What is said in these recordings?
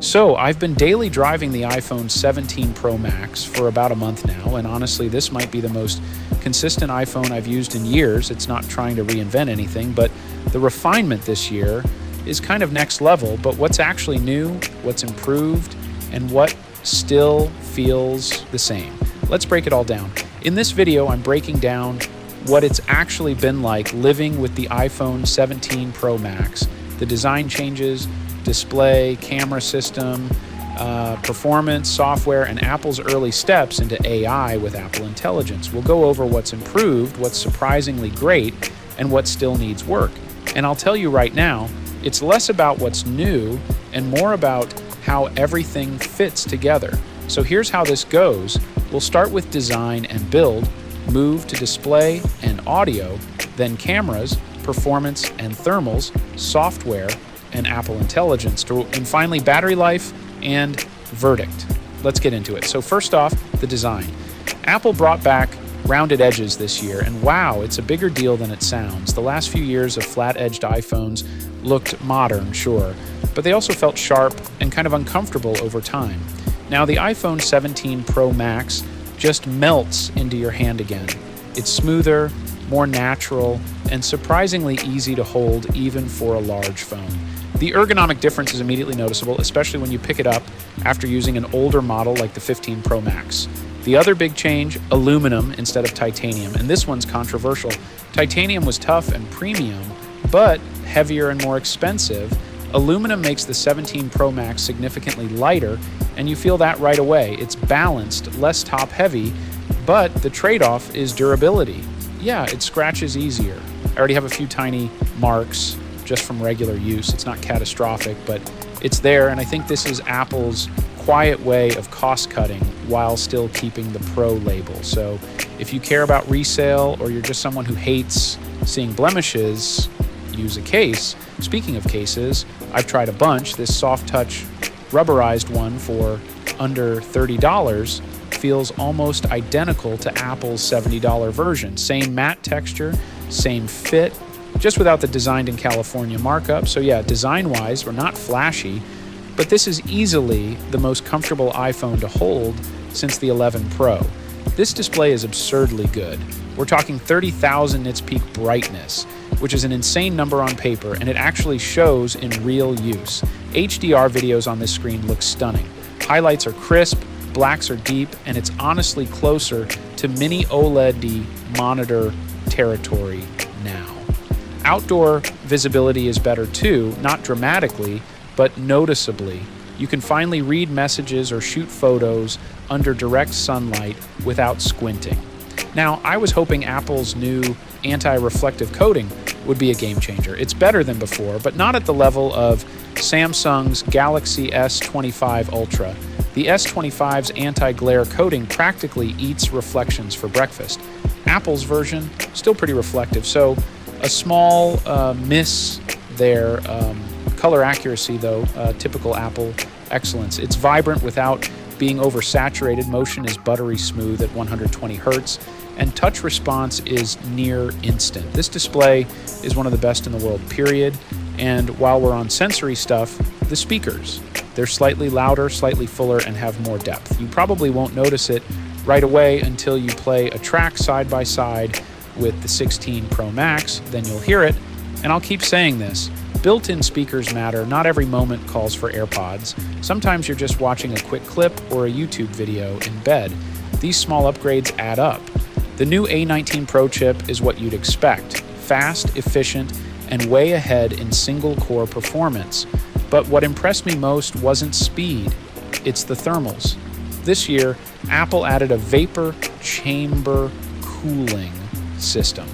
So I've been daily driving the iPhone 17 Pro Max for about a month now, and honestly, this might be the most consistent iPhone I've used in years. It's not trying to reinvent anything, but the refinement this year is kind of next level. But what's actually new, what's improved, and what still feels the same? Let's break it all down. In this video, I'm breaking down what it's actually been like living with the iPhone 17 Pro Max, the design changes, display, camera system, performance, software, and Apple's early steps into AI with Apple Intelligence. We'll go over what's improved, what's surprisingly great, and what still needs work. And I'll tell you right now, it's less about what's new and more about how everything fits together. So here's how this goes. We'll start with design and build, move to display and audio, then cameras, performance and thermals, software, and Apple Intelligence, and finally battery life and verdict. Let's get into it. So first off, the design. Apple brought back rounded edges this year, and wow, it's a bigger deal than it sounds. The last few years of flat-edged iPhones looked modern, sure, but they also felt sharp and kind of uncomfortable over time. Now the iPhone 17 Pro Max just melts into your hand again. It's smoother, more natural, and surprisingly easy to hold even for a large phone. The ergonomic difference is immediately noticeable, especially when you pick it up after using an older model like the 15 Pro Max. The other big change, aluminum instead of titanium, and this one's controversial. Titanium was tough and premium, but heavier and more expensive. Aluminum makes the 17 Pro Max significantly lighter, and you feel that right away. It's balanced, less top-heavy, but the trade-off is durability. Yeah, it scratches easier. I already have a few tiny marks just from regular use. It's not catastrophic, but it's there, and I think this is Apple's quiet way of cost-cutting while still keeping the Pro label. So if you care about resale or you're just someone who hates seeing blemishes, use a case. Speaking of cases, I've tried a bunch. This soft touch rubberized one for under $30 feels almost identical to Apple's $70 version. Same matte texture, same fit, just without the designed in California markup. So yeah, design-wise, we're not flashy, but this is easily the most comfortable iPhone to hold since the 11 Pro. This display is absurdly good. We're talking 30,000 nits peak brightness, which is an insane number on paper, and it actually shows in real use. HDR videos on this screen look stunning. Highlights are crisp, blacks are deep, and it's honestly closer to mini OLED monitor territory now. Outdoor visibility is better too, not dramatically, but noticeably. You can finally read messages or shoot photos under direct sunlight without squinting. Now, I was hoping Apple's new anti-reflective coating would be a game changer. It's better than before, but not at the level of Samsung's Galaxy S25 Ultra. The S25's anti-glare coating practically eats reflections for breakfast. Apple's version, still pretty reflective, so a small miss there. Color accuracy, though, typical Apple excellence. It's vibrant without being oversaturated. Motion is buttery smooth at 120 Hertz, and touch response is near instant. This display is one of the best in the world, period. And while we're on sensory stuff, the speakers. They're slightly louder, slightly fuller, and have more depth. You probably won't notice it right away until you play a track side by side with the 16 Pro Max, then you'll hear it. And I'll keep saying this, built-in speakers matter. Not every moment calls for AirPods. Sometimes you're just watching a quick clip or a YouTube video in bed. These small upgrades add up. The new A19 Pro chip is what you'd expect. Fast, efficient, and way ahead in single-core performance. But what impressed me most wasn't speed, it's the thermals. This year, Apple added a vapor chamber cooling system.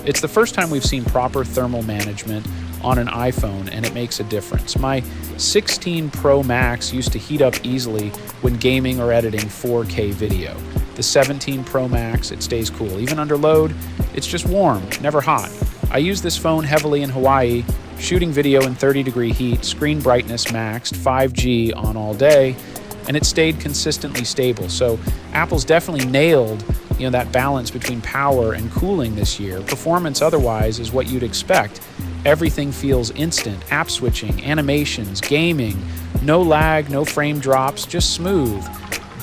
It's the first time we've seen proper thermal management on an iPhone, and it makes a difference. My 16 Pro Max used to heat up easily when gaming or editing 4K video. The 17 Pro Max, it stays cool. Even under load, it's just warm, never hot. I use this phone heavily in Hawaii, shooting video in 30-degree heat, screen brightness maxed, 5G on all day, and it stayed consistently stable. So Apple's definitely nailed that balance between power and cooling this year. Performance otherwise is what you'd expect. Everything feels instant. App switching, animations, gaming, No lag, no frame drops, just smooth.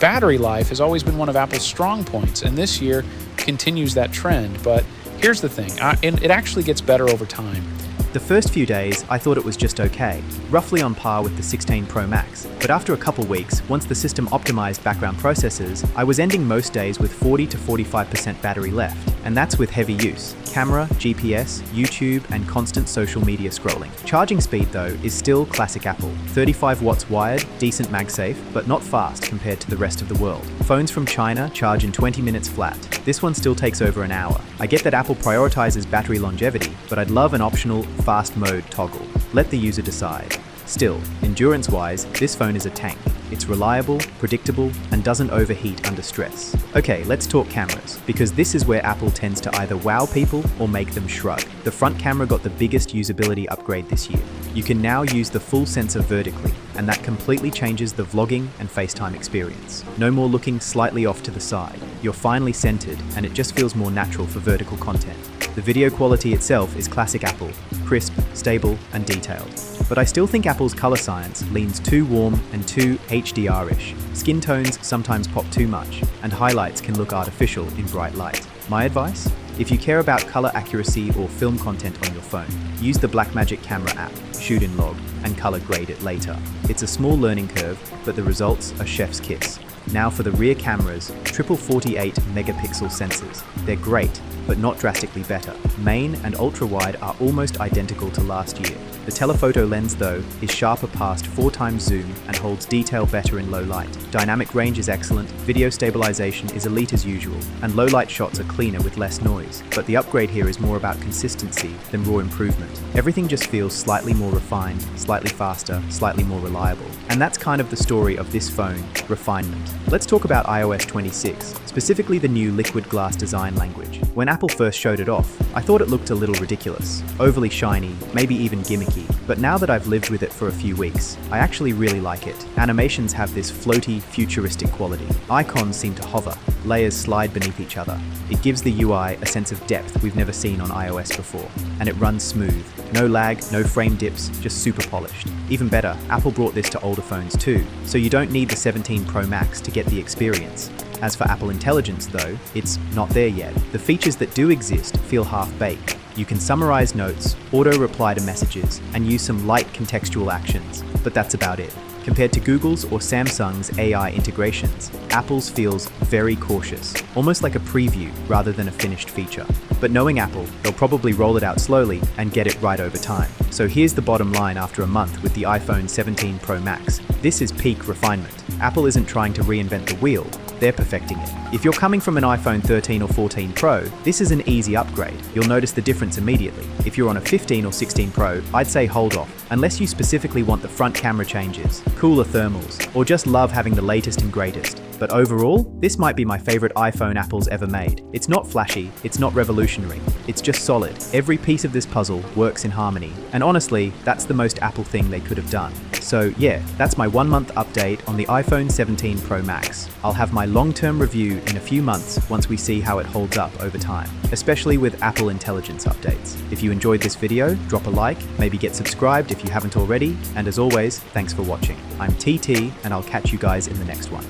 Battery life has always been one of Apple's strong points, and this year continues that trend. But here's the thing, and it actually gets better over time. The first few days, I thought it was just okay, roughly on par with the 16 Pro Max. But after a couple weeks, once the system optimized background processors, I was ending most days with 40 to 45% battery left. And that's with heavy use: camera, GPS, YouTube, and constant social media scrolling. Charging speed, though, is still classic Apple. 35 watts wired, decent MagSafe, but not fast compared to the rest of the world. Phones from China charge in 20 minutes flat. This one still takes over an hour. I get that Apple prioritizes battery longevity, but I'd love an optional fast mode toggle. Let the user decide. Still, endurance-wise, this phone is a tank. It's reliable, predictable, and doesn't overheat under stress. Okay, let's talk cameras, because this is where Apple tends to either wow people or make them shrug. The front camera got the biggest usability upgrade this year. You can now use the full sensor vertically, and that completely changes the vlogging and FaceTime experience. No more looking slightly off to the side. You're finely centered, and it just feels more natural for vertical content. The video quality itself is classic Apple, crisp, stable, and detailed. But I still think Apple's color science leans too warm and too HDR-ish. Skin tones sometimes pop too much, and highlights can look artificial in bright light. My advice? If you care about color accuracy or film content on your phone, use the Blackmagic camera app, shoot in log, and color grade it later. It's a small learning curve, but the results are chef's kiss. Now for the rear cameras, triple 48 megapixel sensors. They're great, but not drastically better. Main and ultra-wide are almost identical to last year. The telephoto lens, though, is sharper past 4 times zoom and holds detail better in low light. Dynamic range is excellent, video stabilization is elite as usual, and low light shots are cleaner with less noise. But the upgrade here is more about consistency than raw improvement. Everything just feels slightly more refined, slightly faster, slightly more reliable. And that's kind of the story of this phone, refinement. Let's talk about iOS 26, specifically the new liquid glass design language. When Apple first showed it off, I thought it looked a little ridiculous, overly shiny, maybe even gimmicky. But now that I've lived with it for a few weeks, I actually really like it. Animations have this floaty, futuristic quality. Icons seem to hover, layers slide beneath each other. It gives the UI a sense of depth we've never seen on iOS before, and it runs smooth. No lag, no frame dips, just super polished. Even better, Apple brought this to older phones too, so you don't need the 17 Pro Max to get the experience. As for Apple Intelligence, though, it's not there yet. The features that do exist feel half-baked. You can summarize notes, auto-reply to messages, and use some light contextual actions, but that's about it. Compared to Google's or Samsung's AI integrations, Apple's feels very cautious, almost like a preview rather than a finished feature. But knowing Apple, they'll probably roll it out slowly and get it right over time. So here's the bottom line after a month with the iPhone 17 Pro Max. This is peak refinement. Apple isn't trying to reinvent the wheel, they're perfecting it. If you're coming from an iPhone 13 or 14 Pro, this is an easy upgrade. You'll notice the difference immediately. If you're on a 15 or 16 Pro, I'd say hold off, unless you specifically want the front camera changes, cooler thermals, or just love having the latest and greatest. But overall, this might be my favorite iPhone Apple's ever made. It's not flashy, it's not revolutionary, it's just solid. Every piece of this puzzle works in harmony, and honestly, that's the most Apple thing they could have done. So yeah, that's my 1-month update on the iPhone 17 Pro Max. I'll have my long-term review in a few months once we see how it holds up over time, especially with Apple Intelligence updates. If you enjoyed this video, drop a like, maybe get subscribed if you haven't already, and as always, thanks for watching. I'm TT, and I'll catch you guys in the next one.